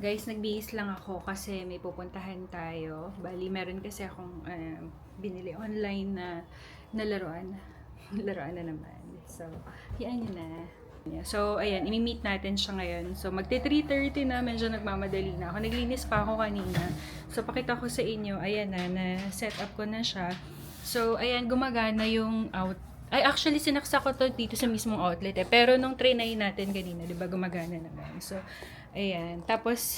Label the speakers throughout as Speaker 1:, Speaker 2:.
Speaker 1: Guys, nagbihis lang ako kasi may pupuntahan tayo. Bali, meron kasi akong binili online na laruan. Laruan na naman. So, yan yun na. So, ayan, imi-meet natin siya ngayon. So, magti 3:30 na, medyo nagmamadali na ako. Naglinis pa ako kanina. So, pakita ko sa inyo, ayan na set up ko na siya. So, ayan, gumagana yung Ay, actually, sinaksak ko to dito sa mismong outlet eh. Pero nung trinay natin kanina, di ba, gumagana naman. So, ayan. Tapos,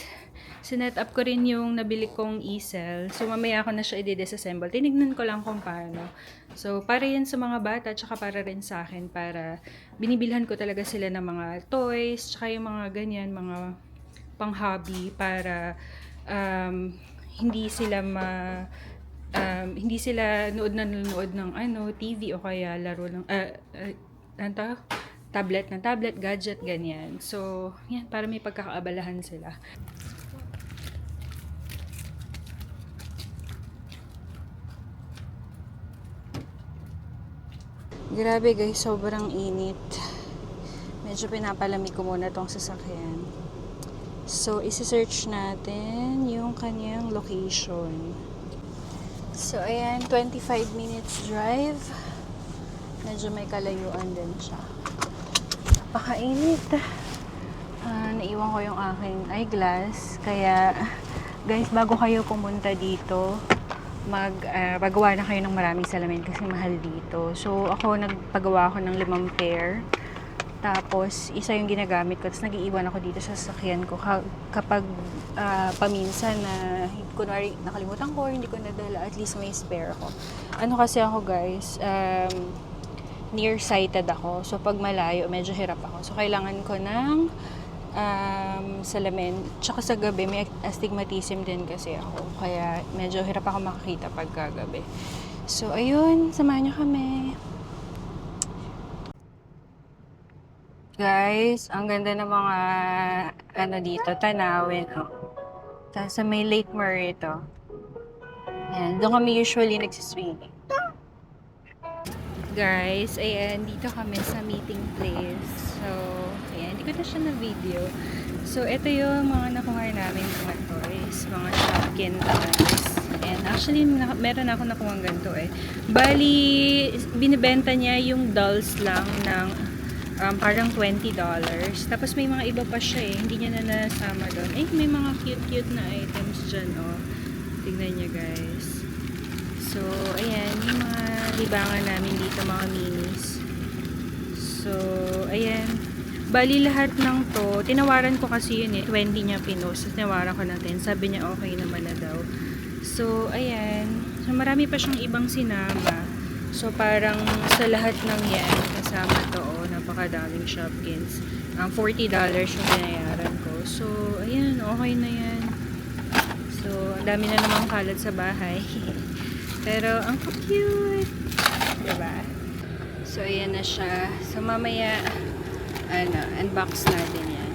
Speaker 1: sinet up ko rin yung nabili kong easel. So, mamaya ako na siya i-disassemble. Tinignan ko lang kung paano. So, para yan sa mga bata, tsaka para rin sa akin, para binibilhan ko talaga sila ng mga toys, tsaka yung mga ganyan, mga pang-hobby, para hindi sila nanonood ng TV o kaya laro ng tablet, gadget, ganyan. So, yan, para may pagkakaabalahan sila. Grabe guys, sobrang init. Medyo pinapalamig ko muna tong sasakyan. So, isi-search natin yung kanyang location. So, ayan, 25 minutes drive. Medyo may kalayuan din siya. Napakainit. Naiwan ko yung aking eyeglass. Kaya, guys, bago kayo pumunta dito, pagawa na kayo ng maraming salamin kasi mahal dito. So, nagpagawa ako ng 5 pair. Tapos, isa yung ginagamit ko. Tapos, nag-iiwan ako dito sa sasakyan ko. Kapag paminsan na, kunwari, nakalimutan ko, hindi ko nadala, at least may spare ako. Ano kasi ako, guys, nearsighted ako. So, pag malayo, medyo hirap ako. So, kailangan ko ng salamin. Tsaka sa gabi, may astigmatism din kasi ako. Kaya, medyo hirap ako makakita pag gabi. So, ayun, samahan nyo kami. Guys, ang ganda ng mga dito, tanawin. Tapos may Lake Murray ito. Ayan, doon kami usually nagsiswimming. Guys, ayan, dito kami sa meeting place. So, ayan, hindi ko na siya na video. So, ito yung mga nakuha namin mga toys, mga Shopkin toys. And actually, meron ako nakuha ganito eh. Bali, binibenta niya yung dolls lang ng parang $20. Tapos may mga iba pa siya eh. Hindi niya na nasama doon. Eh, may mga cute-cute na items dyan, oh. Tignan niyo, guys. So, ayan. Yung mga libangan namin dito, mga minis. So, ayan. Bali, lahat ng to, tinawaran ko kasi yun eh. 20 niya pinost. Tinawaran ko natin. Sabi niya, okay naman na daw. So, ayan. So, marami pa siyang ibang sinama. So, parang sa lahat ng yan, kasama to, oh, napakadaming Shopkins. $40 yung binayaran ko. So, ayan, okay na yan. So, ang dami na namang kalat sa bahay. Pero, ang cute! Diba? So, ayan na siya. So, mamaya, unbox natin yan.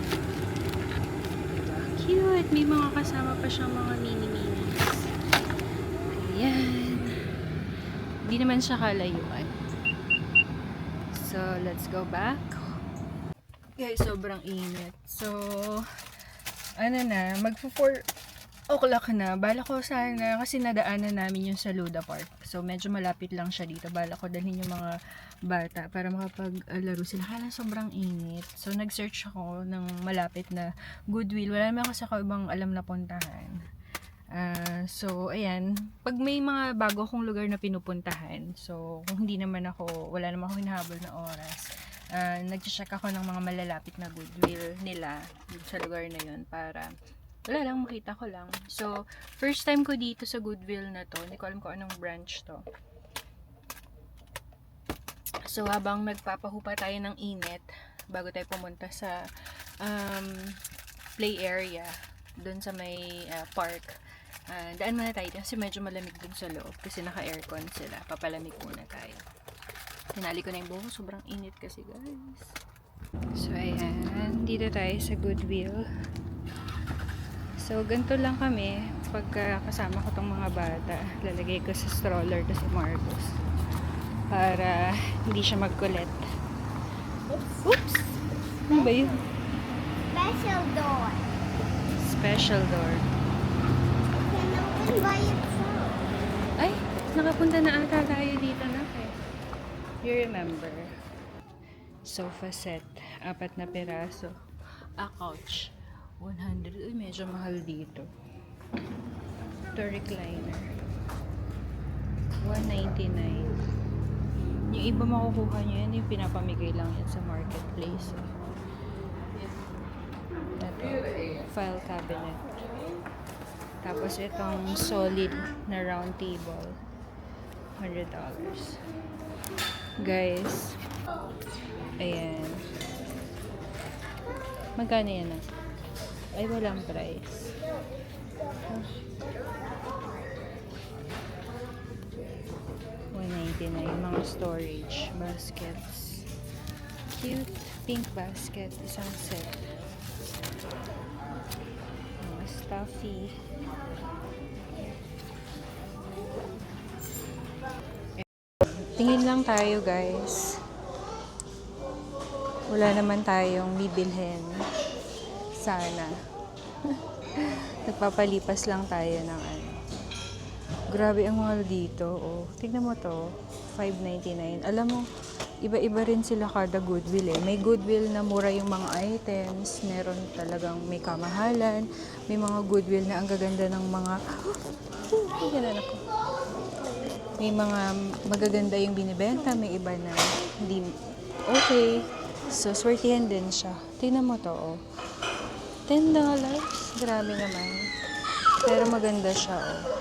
Speaker 1: Diba? Cute! May mga kasama pa siyang mga mini-minis. Ayan. Hindi naman siya kalayuan. So, let's go back. Guys, sobrang init. So, magpo-4 o'clock na. Bala ko sana, kasi nadaanan namin yung sa Luda Park. So, medyo malapit lang siya dito. Bala ko dalhin yung mga bata para makapaglaro sila. Kaya sobrang init. So, nag-search ako ng malapit na Goodwill. Wala naman ako sa ibang alam na puntahan. So, ayan. Pag may mga bago akong lugar na pinupuntahan, so, kung hindi naman wala naman ako hinahabol na oras, nag-check ako ng mga malalapit na Goodwill nila sa lugar na yun para, wala lang, makita ko lang. So, first time ko dito sa Goodwill na to. Hindi ko alam kung anong branch to. So, habang nagpapahupa tayo ng init, bago tayo pumunta sa play area, doon sa may park, daan muna tayo kasi medyo malamig dun sa loob kasi naka-aircon sila. Papalamig muna tayo. Tinali ko na yung buhok. Sobrang init kasi, guys. So, ayan. Dito tayo sa Goodwill. So, ganito lang kami. Pagka kasama ko tong mga bata, lalagay ko sa stroller to si Marcos. Para hindi siya magkulit. Oops! Ano ba yun?
Speaker 2: Special door.
Speaker 1: special door.
Speaker 2: Can open by itself.
Speaker 1: Ay, nakapunta na ata tayo dito na eh. You remember? Sofa set, 4 na piraso. A couch, 100. Uy, medyo mahal dito. Ito recliner, 199. Yung iba makukuha nyo yan, yung pinapamigay lang yan sa marketplace. Ito, file cabinet. Tapos itong solid na round table, $100. Guys, ayan. Magkano yan ah? Ay, walang price. $199. Mga storage baskets. Cute pink basket. Isang set. Mga stuffy. Tingin lang tayo, guys. Wala naman tayong bibilhin. Sana. Nagpapalipas lang tayo ng ano. Grabe ang mahal dito. Oh, tignan mo to. $5.99. Alam mo, iba-iba rin sila kada Goodwill eh. May Goodwill na mura yung mga items. Meron talagang may kamahalan. May mga Goodwill na ang gaganda ng mga... Ganun ako. May mga magaganda yung binibenta. May iba na hindi okay. So, swertihan din siya. Tingnan mo to, oh. $10. Grabe naman. Pero maganda siya, oh.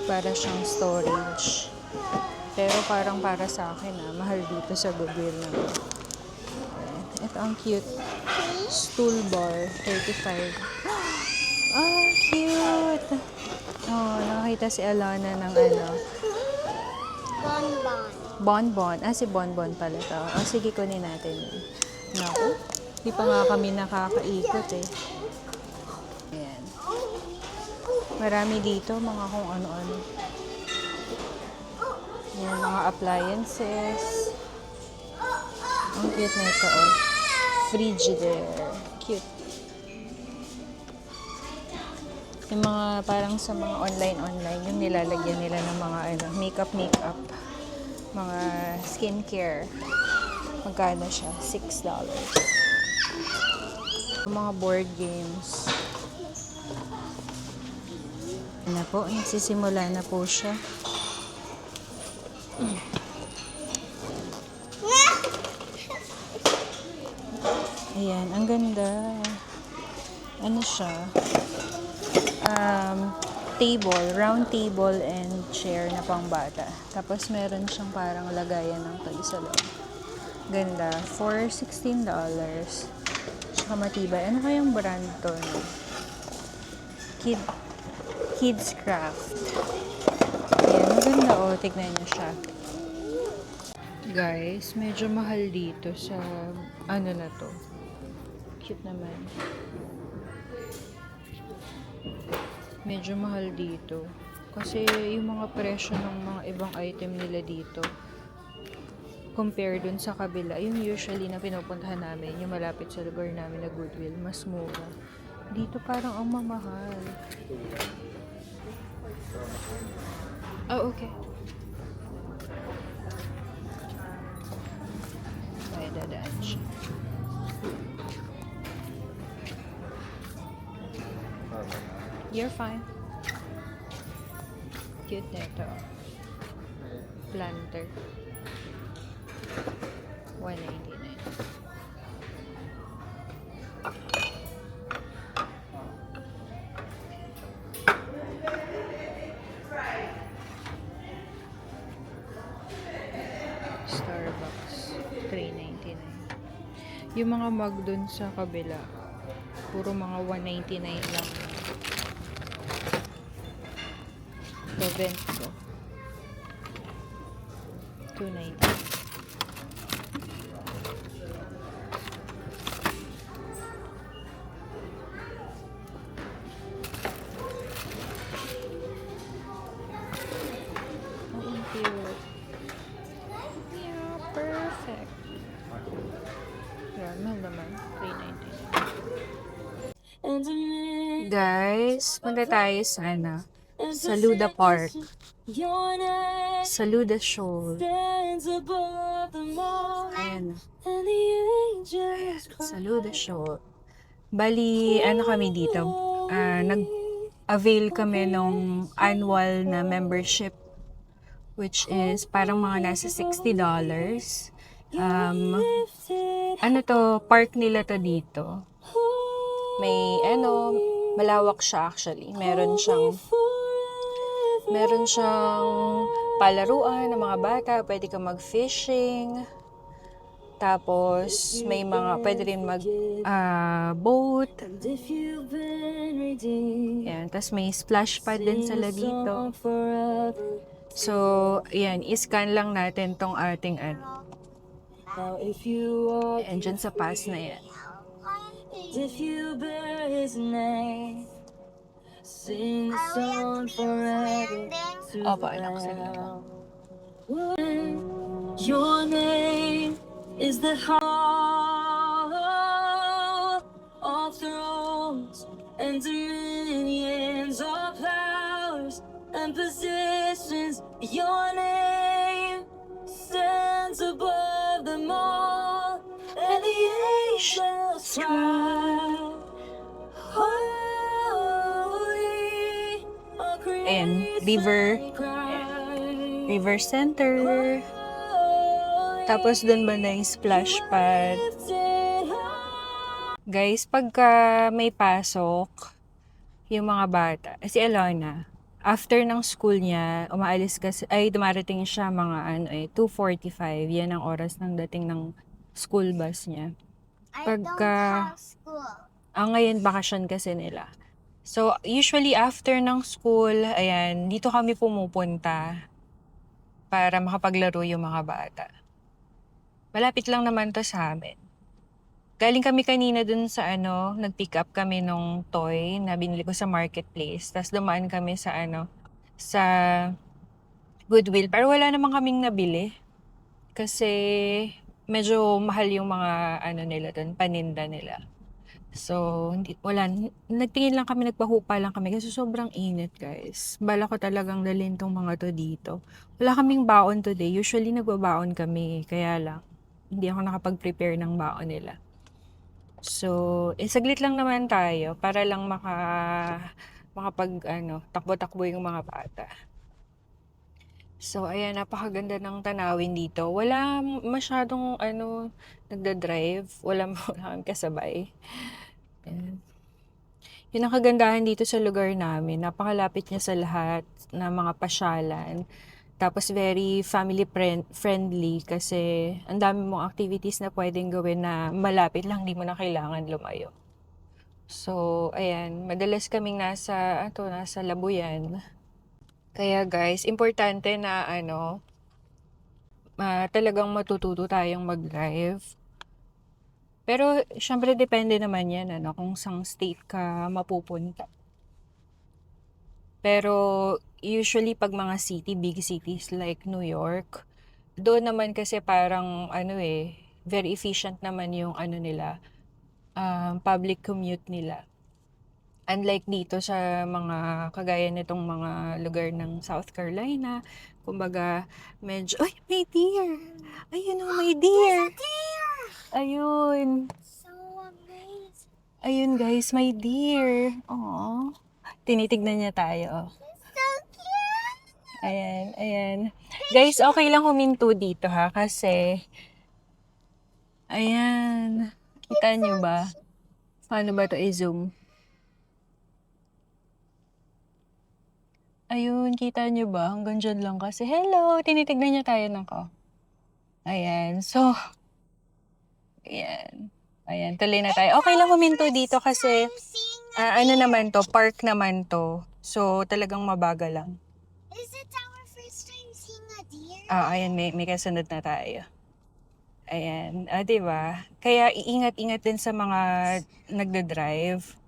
Speaker 1: Para siyang storage. Pero parang para sa akin, mahal dito sa Goodwill na. Ito ang cute. Stool bar, $35. Ah, cute! Oh, nakakita si Alana ng ano.
Speaker 2: Bonbon.
Speaker 1: Bonbon. Ah, si Bonbon pala to. Oh, sige, kunin natin yun. Naku, di pa nga kami nakakaikot eh. Ayan. Marami dito, mga kung ano-ano. Yan, mga appliances. Ang cute na ito, oh. Frigidaire. Cute. Yung mga parang sa mga online, yung nilalagyan nila ng mga ano, makeup. Mga skincare. Magkano siya? $6. Mga board games. Na po, nagsisimula na po siya. Ayan, ang ganda. Ano siya? Table, round table and chair na pang bata. Tapos meron siyang parang lagayan ng toy sa loob. Ganda. For $16. Tsaka matibay. Ano kayang brand to? No? Kids Craft. Ayan, maganda oh. Tignan niyo siya. Guys, medyo mahal dito sa ano na to. Cute naman. Medyo mahal dito. Kasi yung mga presyo ng mga ibang item nila dito, compare dun sa kabila, yung usually na pinupuntahan namin, yung malapit sa lugar namin na Goodwill, mas mura. Dito parang ang mamahal. Oh, okay. Ay, dadaan siya. You're fine. Cute na ito. Planter. $199. Starbucks. $3.99. Yung mga mug dun sa kabila, puro mga $1.99 lang. Vent ko. $2.99. Ang cute. Yeah, perfect. Yeah, mahal naman. $3.99. Guys, punta tayo sa Saluda Park. Saluda Shoal. Ayan. Saluda Shoal. Bali, kami dito. Nag-avail kami ng annual na membership, which is parang mga nasa $60. Park nila to dito. May malawak siya actually. Meron siyang palaruan ng mga bata, pwede ka mag-fishing. Tapos may pwede rin mag-boat. Yan, tapos may splash pad din sila dito. So, ayan, iscan lang natin tong ating Ayan, dyan sa pass na yan.
Speaker 2: If you bear his name, sing the song forever.
Speaker 1: Opo, anak, saglit lang.
Speaker 2: Your name is the heart of thrones and dominions of powers and positions. Your name stands above them all, and the angels cry, holy, all
Speaker 1: Ayan,
Speaker 2: creation
Speaker 1: River Center. Tapos dun ba na yung splash pad? Guys, pagka may pasok, yung mga bata, si Elona, after ng school niya, dumarating siya mga 2:45. Yan ang oras ng dating ng school bus niya. Pagka, ngayon bakasyon kasi nila. So, usually after ng school, ayan, dito kami pumupunta para makapaglaro yung mga bata. Malapit lang naman to sa amin. Galing kami kanina dun sa nag-pick up kami nung toy na binili ko sa marketplace. Tapos dumaan kami sa sa Goodwill. Pero wala naman kaming nabili. Kasi medyo mahal yung mga nila dun, paninda nila. So, nagtingin lang kami, nagpahupa lang kami kasi sobrang init, guys. Bala ko talagang dalhin tong mga to dito. Wala kaming baon today. Usually nagbabaon kami, kaya lang hindi ako nakapag-prepare ng baon nila. So, saglit lang naman tayo para lang takbo-takbo yung mga bata. So, ayan, napakaganda ng tanawin dito. Wala masyadong nagda-drive. Wala kami kasabay. Ayan. Yun ang kagandahan dito sa lugar namin. Napakalapit niya sa lahat na mga pasyalan. Tapos very family friendly kasi ang dami mong activities na pwedeng gawin na malapit lang, di mo na kailangan lumayo. So, ayan, madalas kaming nasa Labuyan. Kaya guys, importante na talagang matututo tayong mag-drive. Pero, syempre, depende naman yan, kung sang state ka mapupunta. Pero, usually, pag mga big cities like New York, doon naman kasi parang, very efficient naman yung nila, public commute nila. Unlike dito sa mga kagaya nitong mga lugar ng South Carolina, kumbaga, medyo, ay, may deer! Ayun may deer! Ayun.
Speaker 2: So amazing.
Speaker 1: Ayun guys, may deer. Aww. Tinitignan niya tayo.
Speaker 2: So cute.
Speaker 1: Ayan. Guys, okay lang huminto dito ha, kasi, ayan. Kita niyo ba? Paano ba to i-zoom? Ayun, kita niyo ba? Hanggang dyan lang kasi. Hello! Tinitignan niya tayo ko. Ayan. So, ayan, tuloy na tayo. Okay lang huminto dito kasi naman to, park naman to. So, talagang mabagal lang.
Speaker 2: Is it our first time seeing a deer?
Speaker 1: Ayan, may kasunod na tayo. Ayan, diba? Kaya iingat-ingat din sa mga nagda-drive.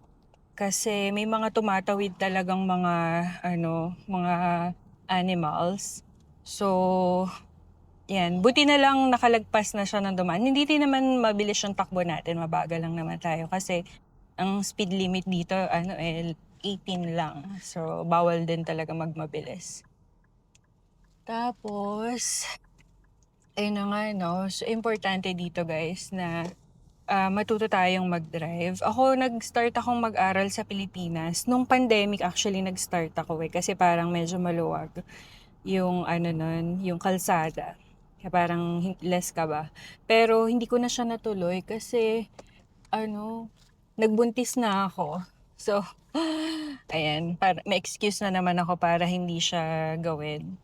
Speaker 1: Kasi may mga tumatawid talagang mga animals. So, yan. Buti na lang nakalagpas na siya ng dumaan. Hindi din naman mabilis yung takbo natin. Mabagal lang naman tayo. Kasi ang speed limit dito, 18 lang. So, bawal din talaga magmabilis. Tapos, ayun na nga, no? So, importante dito, guys, na matuto tayong mag-drive. Ako, nag-start akong mag-aral sa Pilipinas. Nung pandemic, actually, nag-start ako kasi parang medyo maluwag yung nun, yung kalsada. Kaya parang less ka ba. Pero hindi ko na siya natuloy kasi nagbuntis na ako. So, ayan, may excuse na naman ako para hindi siya gawin.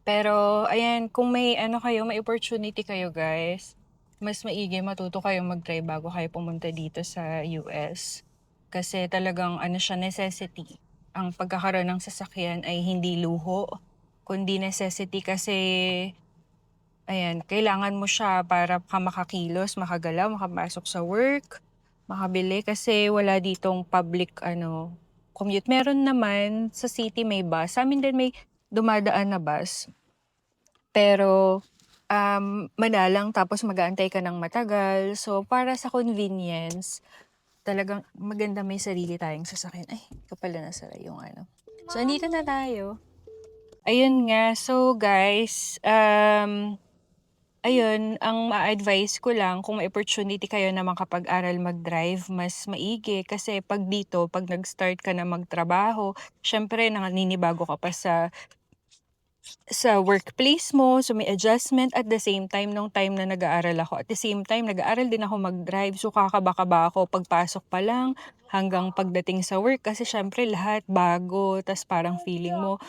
Speaker 1: Pero, ayan, kung may may opportunity kayo, guys, mas maigi matuto kayong mag-drive bago kayo pumunta dito sa US. Kasi talagang siya, necessity. Ang pagkakaroon ng sasakyan ay hindi luho, kundi necessity kasi, ayan, kailangan mo siya para ka makakilos, makagalaw, makapasok sa work, makabili kasi wala ditong public commute. Meron naman sa city may bus. Sa amin din may dumadaan na bus. Pero madalang tapos mag-aantay ka ng matagal. So para sa convenience, talagang maganda may sarili tayong sasakyan. Ay, kapal na nasara yung So andito na tayo. Ayun nga. So guys, ayun, ang ma-advise ko lang kung may opportunity kayo na makapag-aral mag-drive, mas maigi. Kasi pag dito, pag nag-start ka na magtrabaho, syempre naninibago ka pa sa workplace mo, so may adjustment at the same time, nung time na nag-aaral ako. At the same time, nag-aaral din ako mag-drive. So kakaba-kaba ako pagpasok pa lang hanggang pagdating sa work. Kasi syempre lahat bago, tas parang feeling mo,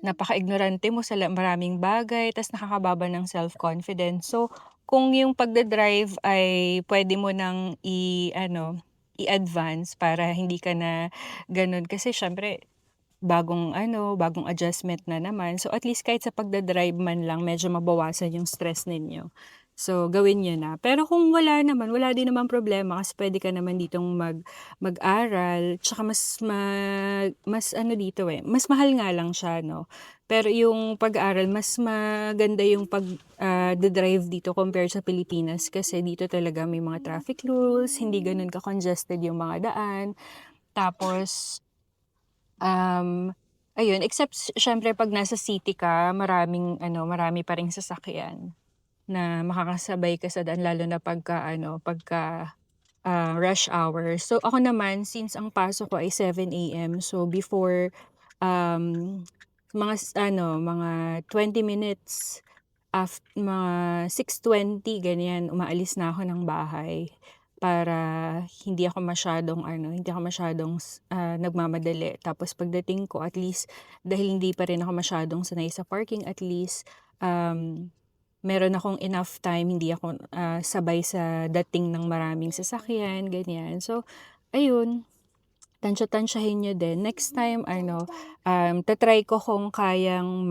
Speaker 1: napaka-ignorante mo sa maraming bagay, tas nakakababa ng self-confidence. So, kung yung pagdadrive ay pwede mo nang i-advance para hindi ka na ganun. Kasi syempre, bagong adjustment na naman. So at least kahit sa pagdadrive man lang, medyo mabawasan yung stress ninyo. So gawin niyo na. Pero kung wala naman, wala din naman problema kasi pwede ka naman ditong mag-aral. Tsaka mas dito mas mahal nga lang siya, no? Pero yung pag-aaral, mas maganda yung drive dito compared sa Pilipinas kasi dito talaga may mga traffic rules, hindi ganun ka-congested yung mga daan. Tapos, ayun, except syempre pag nasa city ka, marami pa ring sasakyan na makakasabay ka sa daan lalo na pagka rush hour. So ako naman, since ang pasok ko ay 7 AM, so before mga 20 minutes mga 6:20 ganyan, umaalis na ako ng bahay para hindi ako masyadong nagmamadali. Tapos pagdating ko, at least dahil hindi pa rin ako masyadong sanay sa parking, at least meron akong enough time, hindi ako sabay sa dating ng maraming sasakyan, ganyan. So, ayun, tansya-tansyahin nyo din. Next time, tatry ko kung kayang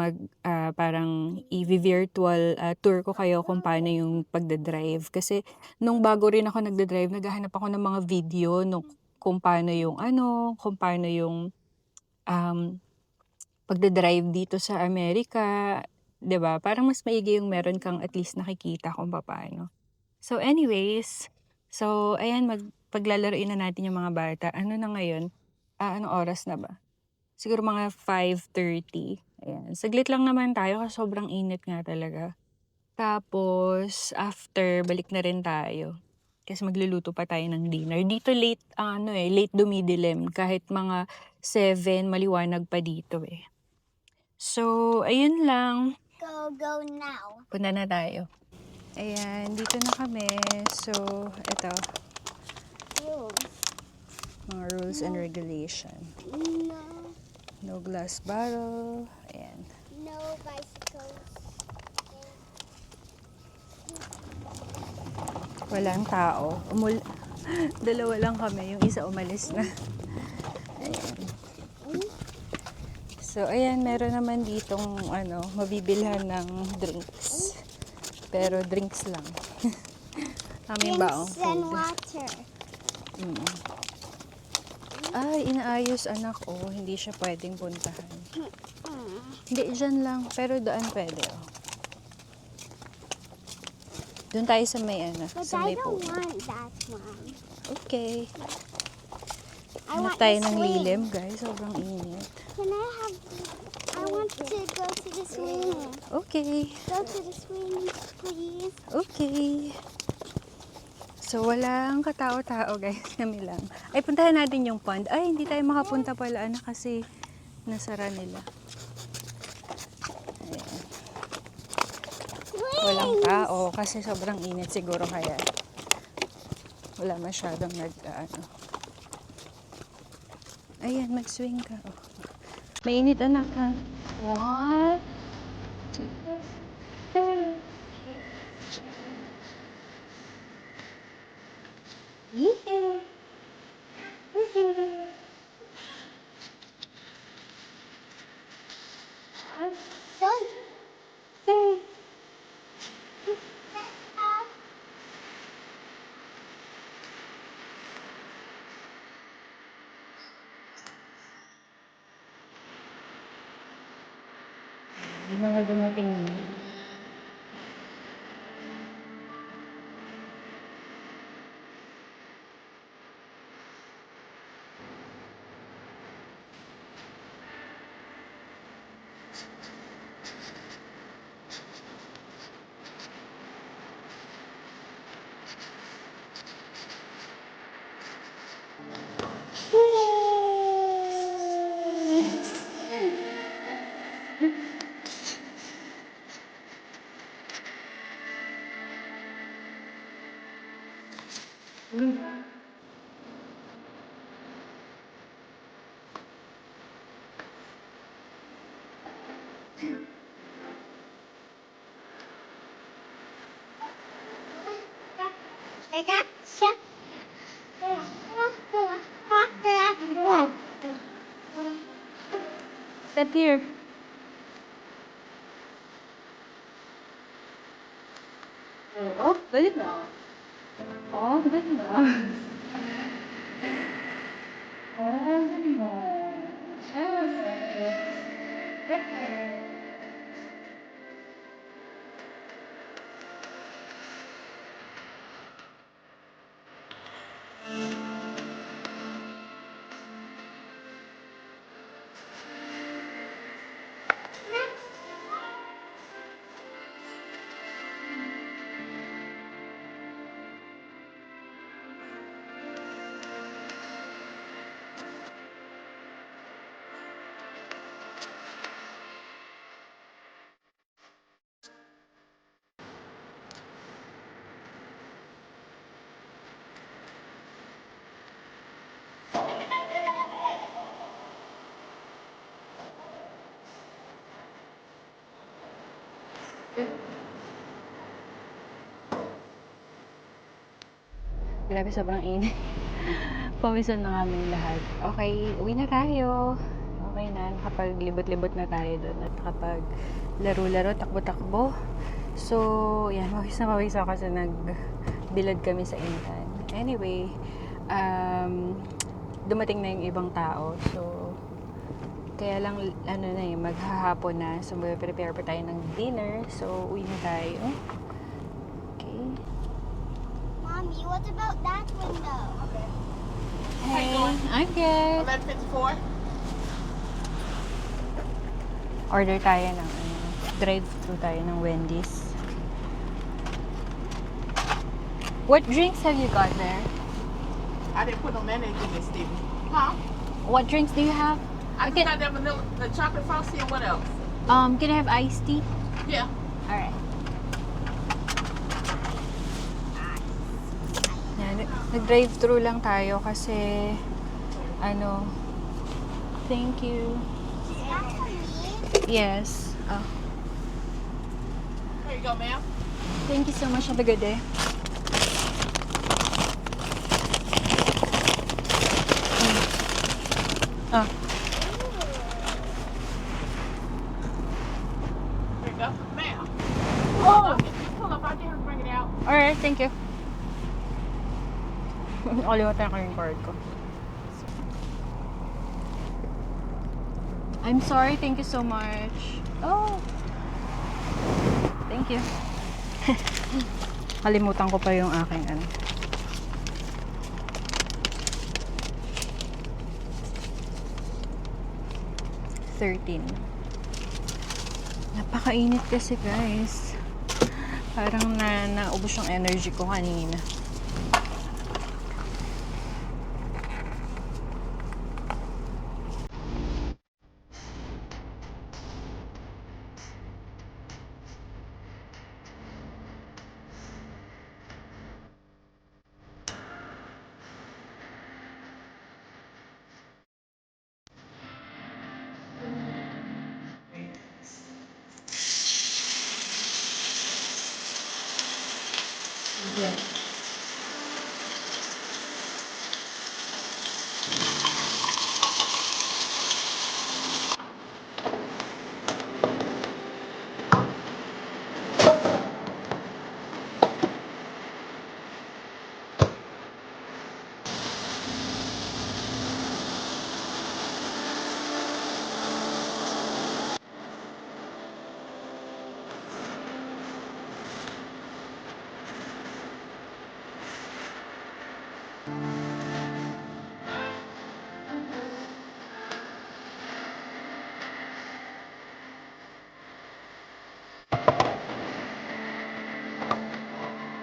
Speaker 1: parang i-virtual tour ko kayo kung paano yung pagdadrive. Kasi nung bago rin ako nagdadrive, naghahanap ako ng mga video kung paano yung pagdadrive dito sa Amerika. 'Di ba? Parang mas maigi yung meron kang at least nakikita kung paano. So anyways, ayan, paglalarain na natin yung mga bata. Ano na ngayon? Anong oras na ba? Siguro mga 5:30. Ayan. Saglit lang naman tayo kasi sobrang init nga talaga. Tapos, after, balik na rin tayo. Kasi magluluto pa tayo ng dinner. Dito late, late dumidilim. Kahit mga 7, maliwanag pa dito eh. So, ayun lang.
Speaker 2: Go now.
Speaker 1: Punta na tayo. Ayan, dito na kami. So, ito,
Speaker 2: Rules.
Speaker 1: mga rules and regulation.
Speaker 2: No.
Speaker 1: No glass bottle. Ayan.
Speaker 2: No bicycles.
Speaker 1: Walang tao. Dalawa lang kami. Yung isa umalis na. Ayan. So, ayan, meron naman ditong mabibilhan ng drinks. Pero drinks lang. Aming baong
Speaker 2: Drinks and
Speaker 1: food.
Speaker 2: water.
Speaker 1: Ay, inaayos anak. Hindi siya pwedeng puntahan. Hindi, dyan lang. Pero doon pwede. Doon tayo sa may
Speaker 2: But
Speaker 1: sa
Speaker 2: I
Speaker 1: may
Speaker 2: don't
Speaker 1: puno.
Speaker 2: want that one.
Speaker 1: Okay.
Speaker 2: I
Speaker 1: Hanap
Speaker 2: want
Speaker 1: tayo
Speaker 2: the
Speaker 1: ng
Speaker 2: swing.
Speaker 1: lilim, guys. Sobrang init.
Speaker 2: Can I have? I want to go to the swing.
Speaker 1: Okay.
Speaker 2: Go to the swing, please.
Speaker 1: Okay. So, walang katao-tao, guys. Kami lang. Ay, puntahan natin yung pond. Ay, hindi tayo makapunta pala, kasi nasara nila. Ayan. Walang tao kasi sobrang init siguro kaya wala masyadong Ayan, mag-swing ka. Oh. Mainit, anak, ha? What? Yung mga dumating na. Step here. Oh, galit na. Oh, galit na. Grabe, sobrang init. Pawisan na kami lahat. Okay, uwi na tayo. Okay na, nakapaglibot-libot na tayo doon at nakapag laro-laro, takbo-takbo. So, yan, pawis na pawis ako kasi nagbilad kami sa Intan. Anyway, dumating na yung ibang tao. So, kaya lang, maghahapon na. So, prepare pa tayo ng dinner. So, uwi na tayo. Okay.
Speaker 2: Mommy, what about that window?
Speaker 1: Hey, I'm good.
Speaker 3: 11:54.
Speaker 1: Order tayo ng drive-thru tayo ng Wendy's. What drinks have you got there?
Speaker 3: I didn't put no mayonnaise in this, Stevie. Huh?
Speaker 1: What drinks do you have?
Speaker 3: I just
Speaker 1: Okay.
Speaker 3: got that vanilla, the chocolate frosty, and what else?
Speaker 1: Can I have iced tea?
Speaker 3: Yeah.
Speaker 1: Alright. Yan, nag-drive-thru lang tayo kasi thank you.
Speaker 2: That's for me.
Speaker 1: Yes. Oh,
Speaker 3: Here you go, ma'am.
Speaker 1: thank you so much. Have a good day. Oh,
Speaker 3: Here you go, ma'am. Oh, pull up out there and bring it out.
Speaker 1: alright, thank you. Nakalimutan ko yung card ko. I'm sorry, thank you so much. Oh, thank you. Kalimutan ko pa yung aking ano. $13. Napakainit kasi guys. Parang naubos yung energy ko kanina.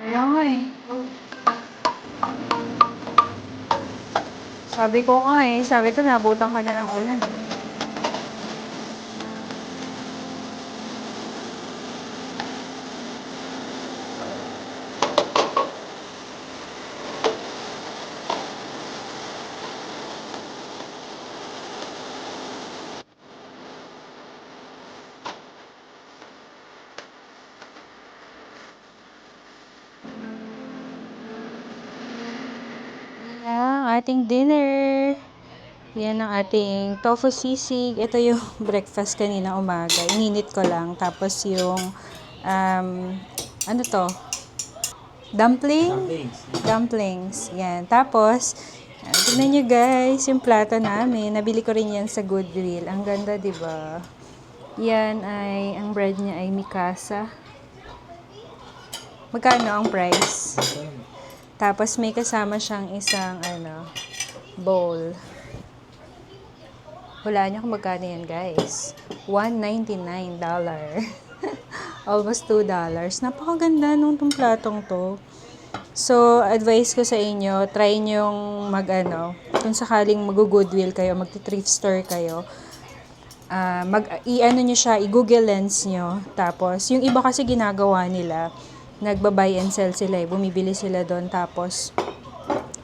Speaker 1: Kaya nga eh. Sabi ko nga eh. Sabi ko nabutan ka na ng ulan. Ang ating dinner. Yan ang ating tofu sisig. Ito yung breakfast kanina umaga. Ininit ko lang. Tapos yung, ano to? Dumpling? Dumplings. Yan. Tapos, tignan nyo guys, yung plato namin. Nabili ko rin yan sa Goodwill. Ang ganda, di ba? Yan ay, ang bread niya ay mikasa. Magkano ang price? Tapos may kasama siyang isang bowl. Wala niyo kung magkano yan, guys. $1.99. Almost $2. Napakaganda nung tong platong to. So, advice ko sa inyo, try nyong kung sakaling mag-goodwill kayo, mag-thrift store kayo, i-ano nyo siya, i-Google Lens nyo. Tapos, yung iba kasi ginagawa nila, nagba-buy and sell sila eh. Bumibili sila doon. Tapos,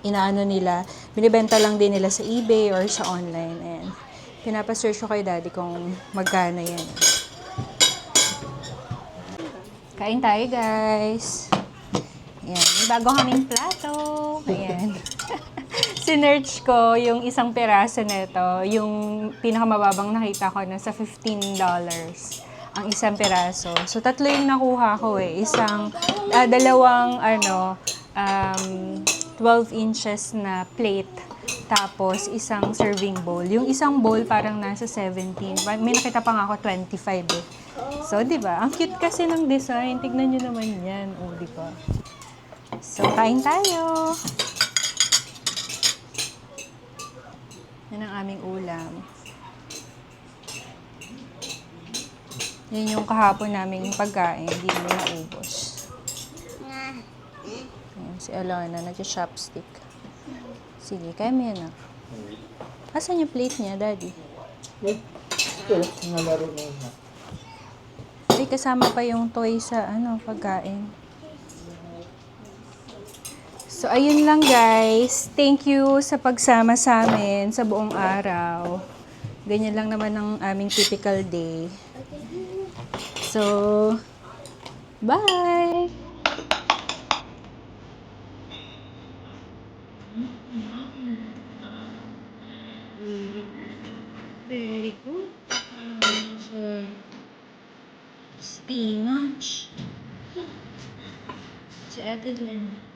Speaker 1: inaano nila, binibenta lang din nila sa eBay or sa online. Ayan. Pinapasearch ko kay daddy kung magkano yan. Kain tayo guys. Ayan. May bago kaming plato. Ayan. Sinearch ko yung isang piraso nito. Yung pinakamababang nakita ko na sa $15. Ang isang piraso. So, 3 yung nakuha ko eh. Dalawang 12 inches na plate. Tapos, isang serving bowl. Yung isang bowl parang nasa 17. May nakita pa nga ako 25 eh. So, di ba? Ang cute kasi ng design. Tignan nyo naman yan. O, di ba? So, kain tayo. Yan ang aming ulam. Yan yung kahapon naming pagkain. Hindi namin naubos. Ayan, si Alana, nag-chopstick. Sige, kaya mo yan ah. Asan yung plate niya, daddy?
Speaker 4: Ito, nalaro na yun.
Speaker 1: Ay, kasama pa yung toy sa pagkain. So, ayun lang guys. Thank you sa pagsama sa amin sa buong araw. Ganyan lang naman ang aming typical day. So, bye! Very good. Spinach. Si Adeline.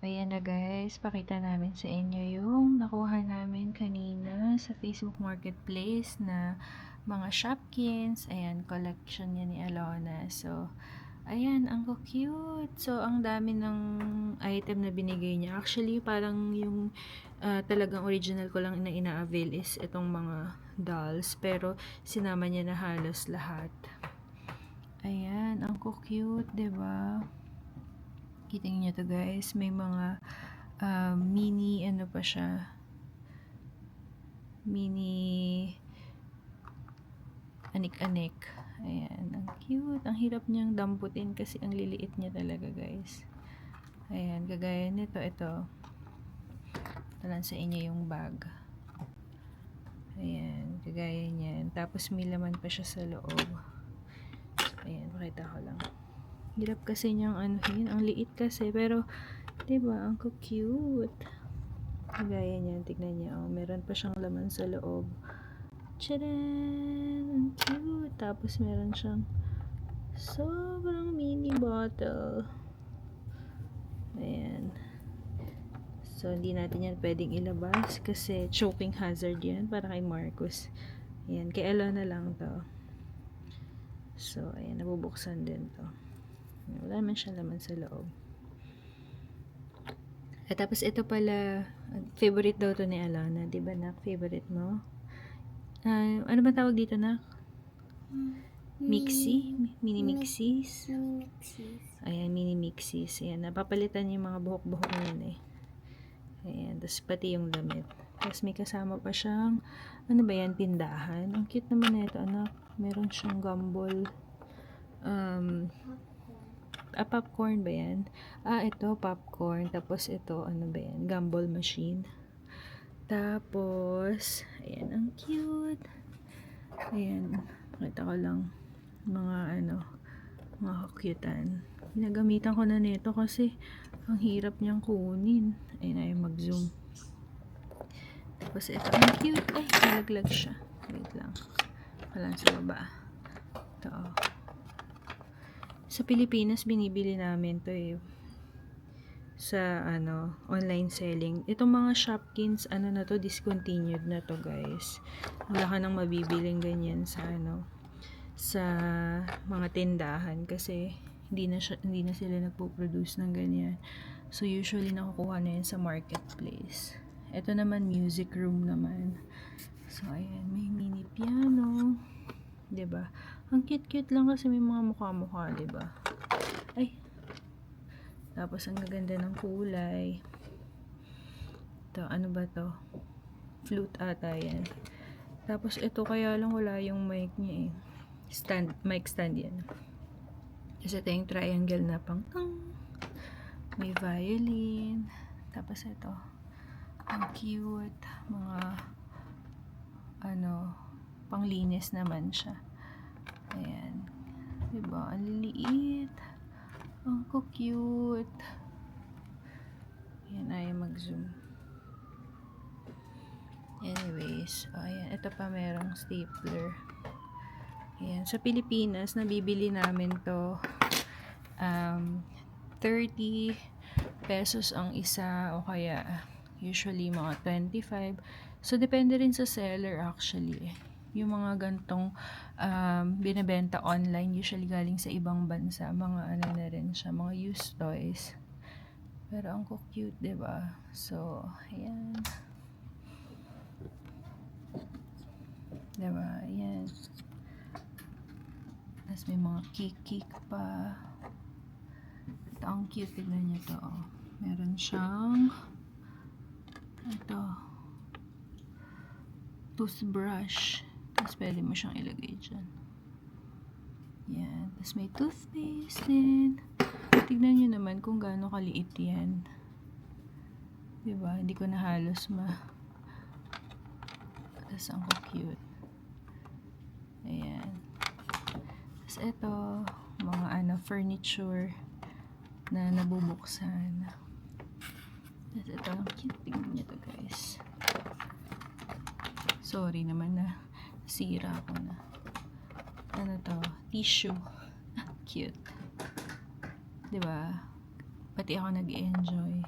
Speaker 1: Ayan na guys, pakita namin sa inyo yung nakuha namin kanina niya sa Facebook Marketplace na mga Shopkins. Ayan, collection niya ni Alona. So, ayan, ang cute. So, ang dami ng item na binigay niya. Actually, parang yung talagang original ko lang na ina-avail is itong mga dolls. Pero, sinama niya na halos lahat. Ayan, ang cute, diba? Kita niyo to guys. May mga mini, ano pa siya? Mini anik-anik. Ayan, ang cute. Ang hirap niyang damputin kasi ang liliit niya talaga, guys. Ayan, kagaya nito, ito. Talan sa inyo yung bag. Ayan, kagaya niyan. Tapos may laman pa siya sa loob. Ayan, pakita ko lang. Hirap kasi niyang anuhin. Ang liit kasi, pero, diba, ang cute. Kagaya niyan, tignan niya. Oh, meron pa siyang laman sa loob. Tcharan! Ang cute. Tapos meron siyang sobrang mini bottle. Ayan. So, hindi natin yan pwedeng ilabas kasi choking hazard yan para kay Marcus. Ayan. Kay Alona lang to. So, ayan. Nabubuksan din to. Wala naman siya laman sa loob. At tapos ito pala, favorite daw to ni Alona. Diba, nak? Favorite mo? Ano ba tawag dito, nak? Mixie? Mini mixies?
Speaker 2: Mini mixies.
Speaker 1: Ayan, mini mixies. Ayan, napapalitan yung mga buhok-buhok niyan eh. Ayan, tapos pati yung damit. Tapos may kasama pa siyang, ano ba yan, tindahan. Ang cute naman na ito, anak. Meron siyang gumball. Popcorn ba yan? Ito, popcorn. Tapos ito, ano ba yan? Gumball machine. Tapos, ayan, ang cute. Ayan, pakita ko lang mga mga kakyutan. Ginagamitan ko na nito kasi ang hirap niyang kunin. Ayan, ayaw mag-zoom. Tapos ito, ang cute. Ay, nalaglag siya. Wait lang. Wala sa baba. Ito, oh. Sa Pilipinas, binibili namin to eh. Sa, online selling. Itong mga Shopkins, na to, discontinued na to, guys. Wala ka nang mabibiling ganyan sa, sa mga tindahan kasi hindi na sila nagpo-produce ng ganyan. So, usually, nakukuha na yan sa marketplace. Ito naman, music room naman. So, ayan, may mini piano. 'Di ba? Ang cute-cute lang kasi may mga mukha-mukha, 'di ba? Ay. Tapos ang gaganda ng kulay. Ito, ano ba 'to? Flute ata 'yan. Tapos ito kaya lang wala yung mic niya eh. Mic stand 'yan. Kasi ito yung triangle na pang may violin. Tapos ito. Ang cute. Mga panglinis naman siya. Ayan. Diba? Ang liliit. Ang cute. Ayan, ayaw mag-zoom. Anyways. Ayan. Ito pa merong stapler. Ayan. Sa Pilipinas, nabibili namin to 30 pesos ang isa o kaya usually mga 25. So, depende rin sa seller actually. Yung mga gantong binibenta online, usually galing sa ibang bansa. Mga na rin siya, mga used toys. Pero ang cute, diba? So, ayan. Diba? Ayan. Tapos may mga kick pa. Ito, ang cute. Tignan niyo to. Oh. Meron siyang ito. Toothbrush. Tapos pwede mo siyang ilagay dyan. Yan. Tapos may toothpaste din. Tignan nyo naman kung gaano kaliit yan. Diba? Hindi ko na halos Tapos ang cute. Ayan. Tapos ito, mga furniture na nabubuksan. Tapos ito, ang cute. Tignan nyo to, guys. Sorry naman na sira ko na. Ano to? Tissue. Cute. Diba? Pati ako nag-enjoy.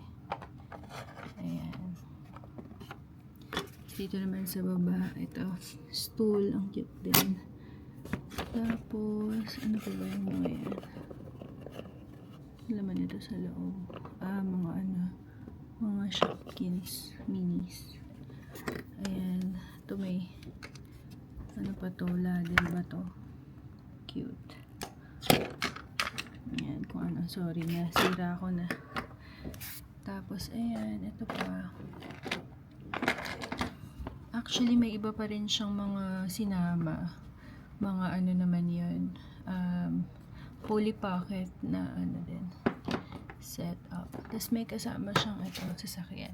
Speaker 1: Ayan. Dito naman sa baba, ito, stool, ang cute din. Tapos, ano pa ba yung mga yan? Laman ito sa loob. Mga ano, mga Shopkins, minis. Ayan, ito may, ano pa to, ladder ba to? Cute. Ayan, kung ano, sorry na, sira ko na. Tapos, ayan, ito pa. Actually, may iba pa rin siyang mga sinama. Mga ano naman yun. Poly pocket na ano din. Set up. Tapos may kasama siyang ito, sasakyan.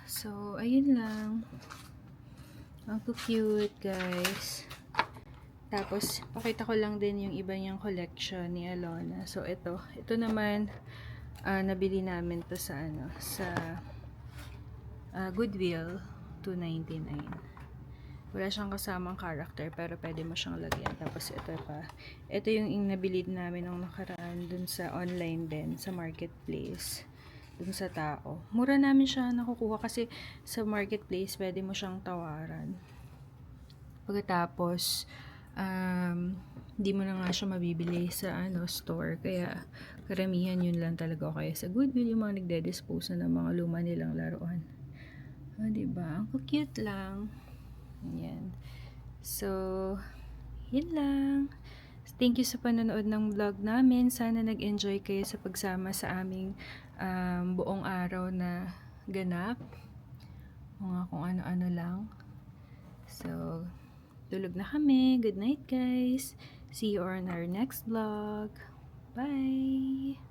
Speaker 1: So, ayun lang. Ang cute, guys. Tapos, pakita ko lang din yung iba niyang collection ni Alona. So, ito naman, nabili namin to sa ano, sa Goodwill, $2.99. Wala siyang kasamang character, pero pwede mo siyang lagyan. Tapos, ito pa. Ito yung nabili namin nung nakaraan dun sa online din, sa marketplace. Dun sa tao. Mura namin siya nakukuha kasi sa marketplace, pwede mo siyang tawaran. Pagkatapos, hindi mo na nga siya mabibili sa ano store, kaya karamihan yun lang talaga. Kaya sa Goodwill yung mga nagde-dispose na ng mga luma nilang laruan. Diba? Ang cute lang. Yan. So, yun lang. Thank you sa panonood ng vlog namin. Sana nag-enjoy kayo sa pagsama sa aming buong araw na ganap. Mga kung ano-ano lang. So, tulog na kami. Good night, guys. See you on our next vlog. Bye!